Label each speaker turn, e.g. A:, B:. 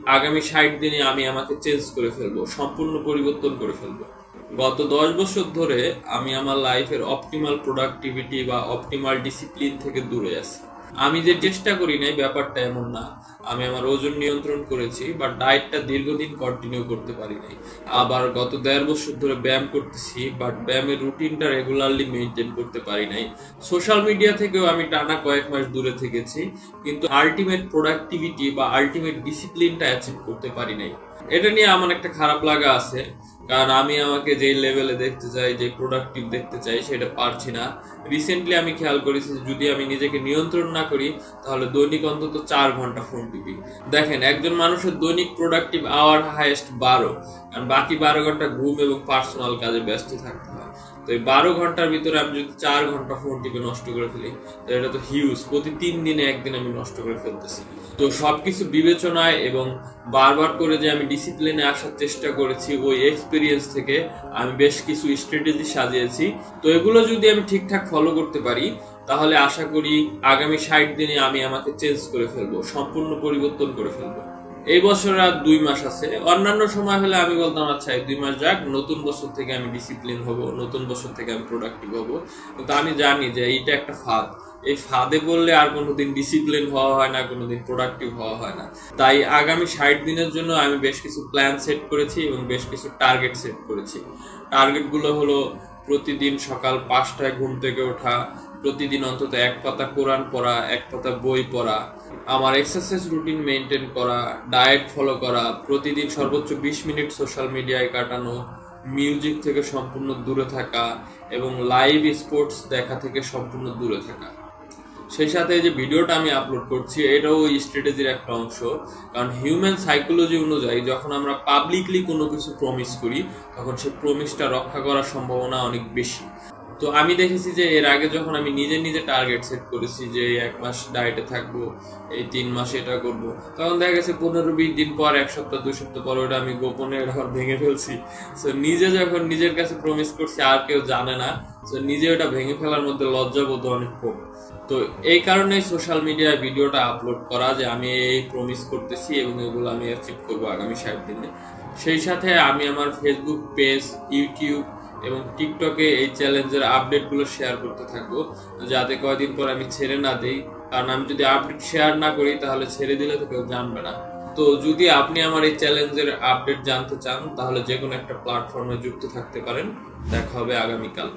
A: আগামী ৬০ দিনে আমি আমাকে চেঞ্জ করে ফেলবো, সম্পূর্ণ পরিবর্তন করে ফেলবো। গত ১০ বছর ধরে আমি আমার লাইফের অপটিমাল প্রোডাক্টিভিটি বা অপটিমাল ডিসিপ্লিন থেকে দূরে আছি। আমি যে চেষ্টা করি নাই ব্যাপারটা এমন না। আমি আমার ওজন নিয়ন্ত্রণ করেছি, বাট ডায়েটটা দীর্ঘদিন কন্টিনিউ করতে পারি নাই। আবার গত ১.৫ বছর ধরে ব্যায়াম করতেছি, বাট ব্যায়ামের রুটিনটা রেগুলারলি মেনটেন করতে পারি নাই। সোশ্যাল মিডিয়া থেকেও আমি টানা কয়েক মাস দূরে থেকেছি, কিন্তু আলটিমেট প্রোডাক্টিভিটি বা আলটিমেট ডিসিপ্লিনটা অ্যাচিভ করতে পারি নাই। এটা নিয়ে আমার একটা খারাপ লাগা আছে, কারণ আমি আমাকে যে লেভেলে দেখতে চাই, যে প্রোডাক্টিভ দেখতে চাই, সেটা পারছি না। রিসেন্টলি আমি খেয়াল করেছি যদি আমি নিজেকে নিয়ন্ত্রণ না করি তাহলে দৈনিক অন্তত ৪ ঘন্টা ফোন টিপি। দেখেন, একজন মানুষের দৈনিক প্রোডাক্টিভ আওয়ার হাইয়েস্ট ১২, কারণ বাকি ১২ ঘন্টা ঘুম এবং পার্সোনাল কাজে ব্যস্ত থাকতে হয়। তো এই ১২ ঘন্টার ভিতরে আমি যদি ৪ ঘন্টা ফোন টিপে নষ্ট করে ফেলি, তো এটা তো হিউজ। প্রতি ৩ দিনে একদিন আমি নষ্ট করে ফেলতেছি। তো সবকিছু বিবেচনায় এবং বারবার করে যে আমি ডিসিপ্লিনে আসার চেষ্টা করেছি, ওই এক্সপিরিয়েন্স থেকে আমি বেশ কিছু স্ট্র্যাটেজি সাজিয়েছি। তো এগুলো যদি আমি ঠিকঠাক ফলো করতে পারি তাহলে আশা করি আগামী ৬০ দিনে আমি আমাকে চেঞ্জ করে ফেলবো, সম্পূর্ণ পরিবর্তন করে ফেলবো। এই বছর আর ২ মাস আছে। অন্যান্য সময় হলে আমি বলতাম আচ্ছা এই ২ মাস যাক, নতুন বছর থেকে আমি ডিসিপ্লিন হব, নতুন বছর থেকে আমি প্রোডাক্টিভ হব। কিন্তু আমি জানি যে এইটা একটা ফাঁদ। এই ফাঁদে বললে আর কোনোদিন ডিসিপ্লিন হওয়া হয় না, কোনোদিন প্রোডাক্টিভ হওয়া হয় না। তাই আগামী ৬০ দিনের জন্য আমি বেশ কিছু প্ল্যান সেট করেছি এবং বেশ কিছু টার্গেট সেট করেছি। টার্গেটগুলো হলো প্রতিদিন সকাল ৫টায় ঘুম থেকে ওঠা, প্রতিদিন অন্তত ১ পাতা কোরআন পড়া, ১ পাতা বই পড়া, আমার এক্সারসাইজ রুটিন মেনটেন করা, ডায়েট ফলো করা, প্রতিদিন সর্বোচ্চ ২০ মিনিট সোশ্যাল মিডিয়ায় কাটানো, মিউজিক থেকে সম্পূর্ণ দূরে থাকা এবং লাইভ স্পোর্টস দেখা থেকে সম্পূর্ণ দূরে থাকা। সেই সাথে যে ভিডিওটা আমি আপলোড করছি এটাও ওই স্ট্র্যাটেজির একটা অংশ। কারণ হিউম্যান সাইকোলজি অনুযায়ী যখন আমরা পাবলিকলি কোনো কিছু প্রমিস করি তখন সেই প্রমিসটা রক্ষা করার সম্ভাবনা অনেক বেশি। তো আমি দেখেছি যে এর আগে যখন আমি নিজে নিজে টার্গেট সেট করেছি যে ১ মাস ডায়েটে থাকবো, এই ৩ মাস এটা করবো, তখন দেখা গেছে ১৫-২০ দিন পর, ১ সপ্তাহ ২ সপ্তাহ পর ওটা আমি গোপনে আবার ভেঙে ফেলছি। সো নিজে যখন নিজের কাছে প্রমিস করছি আর কেউ জানে না, সো নিজে ওটা ভেঙে ফেলার মধ্যে লজ্জাবোধ অনেক কম। তো এই কারণেই সোশ্যাল মিডিয়ায় ভিডিওটা আপলোড করা যে আমি এই প্রমিস করতেছি এবং এগুলো আমি অ্যাচিভ করবো আগামী ৬০ দিনে। সেই সাথে আমি আমার ফেসবুক পেজ, ইউটিউব এবং টিকটকে এই চ্যালেঞ্জের আপডেটগুলো শেয়ার করতে থাকবো, যাতে কয়েকদিন পর আমি ছেড়ে না দেই। কারণ আমি যদি আপডেট শেয়ার না করি তাহলে ছেড়ে দিলে তো কেউ জানবে না। তো যদি আপনি আমার এই চ্যালেঞ্জের আপডেট জানতে চান তাহলে যে কোনো একটা প্ল্যাটফর্মে যুক্ত থাকতে পারেন। দেখা হবে আগামীকাল।